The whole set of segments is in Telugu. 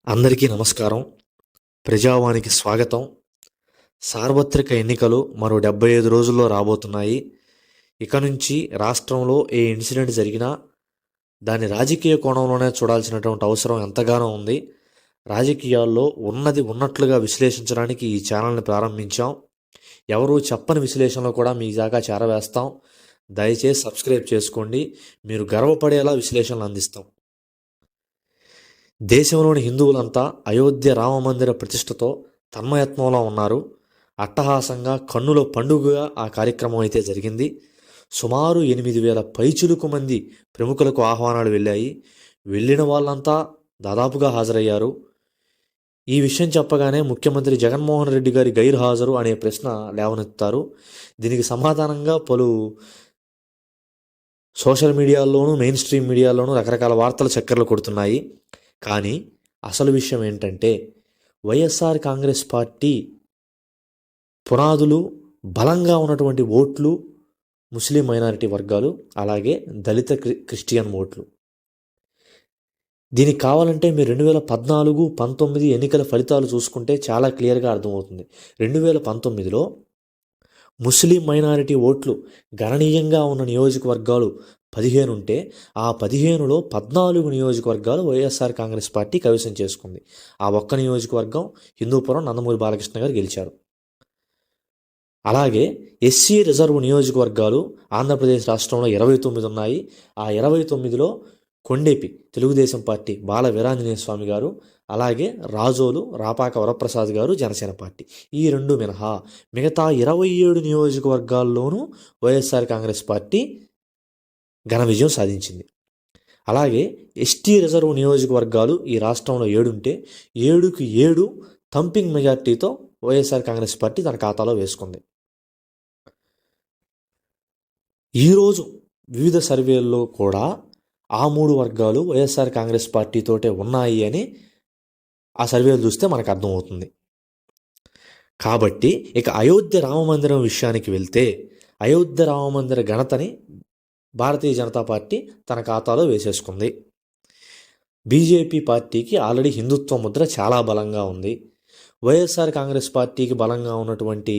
అందరికీ నమస్కారం. ప్రజావానికి స్వాగతం. సార్వత్రిక ఎన్నికలు మరో 75 రోజుల్లో రాబోతున్నాయి. ఇక నుంచి రాష్ట్రంలో ఏ ఇన్సిడెంట్ జరిగినా దాన్ని రాజకీయ కోణంలోనే చూడాల్సినటువంటి అవసరం ఎంతగానో ఉంది. రాజకీయాల్లో ఉన్నది ఉన్నట్లుగా విశ్లేషించడానికి ఈ ఛానల్ని ప్రారంభించాం. ఎవరూ చెప్పని విశ్లేషణలు కూడా మీ దాకా చేరవేస్తాం. దయచేసి సబ్స్క్రైబ్ చేసుకోండి. మీరు గర్వపడేలా విశ్లేషణలు అందిస్తాం. దేశంలోని హిందువులంతా అయోధ్య రామమందిర ప్రతిష్టతో తన్మయత్వంలో ఉన్నారు. అట్టహాసంగా కన్నుల పండుగగా ఆ కార్యక్రమం అయితే జరిగింది. సుమారు 8,000 పైచిలుకు మంది ప్రముఖులకు ఆహ్వానాలు వెళ్ళాయి. వెళ్ళిన వాళ్ళంతా దాదాపుగా హాజరయ్యారు. ఈ విషయం చెప్పగానే ముఖ్యమంత్రి జగన్మోహన్ రెడ్డి గారి గైర్హాజరు అనే ప్రశ్న లేవనెత్తారు. దీనికి సమాధానంగా పలు సోషల్ మీడియాల్లోనూ మెయిన్ స్ట్రీమ్ మీడియాల్లోనూ రకరకాల వార్తలు చక్కర్లు కొడుతున్నాయి. కానీ అసలు విషయం ఏంటంటే వైఎస్ఆర్ కాంగ్రెస్ పార్టీ పునాదులు బలంగా ఉన్నటువంటి ఓట్లు ముస్లిం మైనారిటీ వర్గాలు, అలాగే దళిత క్రిస్టియన్ ఓట్లు. దీనికి కావాలంటే మీరు 2014-19 ఎన్నికల ఫలితాలు చూసుకుంటే చాలా క్లియర్గా అర్థమవుతుంది. 2019లో ముస్లిం మైనారిటీ ఓట్లు గణనీయంగా ఉన్న నియోజకవర్గాలు 15 ఉంటే ఆ 15లో 14 నియోజకవర్గాలు వైఎస్ఆర్ కాంగ్రెస్ పార్టీ కైవసం చేసుకుంది. ఆ ఒక్క నియోజకవర్గం హిందూపురం నందమూరి బాలకృష్ణ గారు గెలిచారు. అలాగే ఎస్సీ రిజర్వ్ నియోజకవర్గాలు ఆంధ్రప్రదేశ్ రాష్ట్రంలో 29 ఉన్నాయి. ఆ 29లో కొండేపి తెలుగుదేశం పార్టీ బాల వీరాంజనేయ స్వామి గారు, అలాగే రాజోలు రాపాక వరప్రసాద్ గారు జనసేన పార్టీ. ఈ రెండు మినహా మిగతా 27 నియోజకవర్గాల్లోనూ వైఎస్ఆర్ కాంగ్రెస్ పార్టీ ఘన విజయం సాధించింది. అలాగే ఎస్టీ రిజర్వ్ నియోజకవర్గాలు ఈ రాష్ట్రంలో 7 ఉంటే 7కి 7 థంపింగ్ మెజార్టీతో వైఎస్ఆర్ కాంగ్రెస్ పార్టీ తన ఖాతాలో వేసుకుంది. ఈరోజు వివిధ సర్వేల్లో కూడా ఆ 3 వర్గాలు వైఎస్ఆర్ కాంగ్రెస్ పార్టీతోటే ఉన్నాయి అని ఆ సర్వేలు చూస్తే మనకు అర్థమవుతుంది. కాబట్టి ఇక అయోధ్య రామమందిరం విషయానికి వెళ్తే అయోధ్య రామమందిర ఘనతని భారతీయ జనతా పార్టీ తన ఖాతాలో వేసేసుకుంది. బీజేపీ పార్టీకి ఆల్రెడీ హిందుత్వ ముద్ర చాలా బలంగా ఉంది. వైఎస్ఆర్ కాంగ్రెస్ పార్టీకి బలంగా ఉన్నటువంటి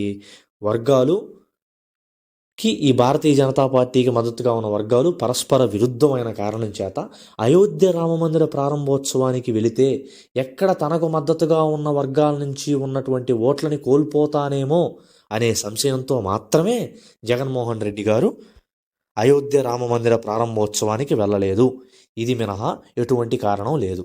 వర్గాలుకి ఈ భారతీయ జనతా పార్టీకి మద్దతుగా ఉన్న వర్గాలు పరస్పర విరుద్ధమైన కారణం చేత అయోధ్య రామమందిర ప్రారంభోత్సవానికి వెళితే ఎక్కడ తనకు మద్దతుగా ఉన్న వర్గాల నుంచి ఉన్నటువంటి ఓట్లని కోల్పోతానేమో అనే సంశయంతో మాత్రమే జగన్మోహన్ రెడ్డి గారు అయోధ్య రామమందిర ప్రారంభోత్సవానికి వెళ్ళలేదు. ఇది మినహా ఎటువంటి కారణం లేదు.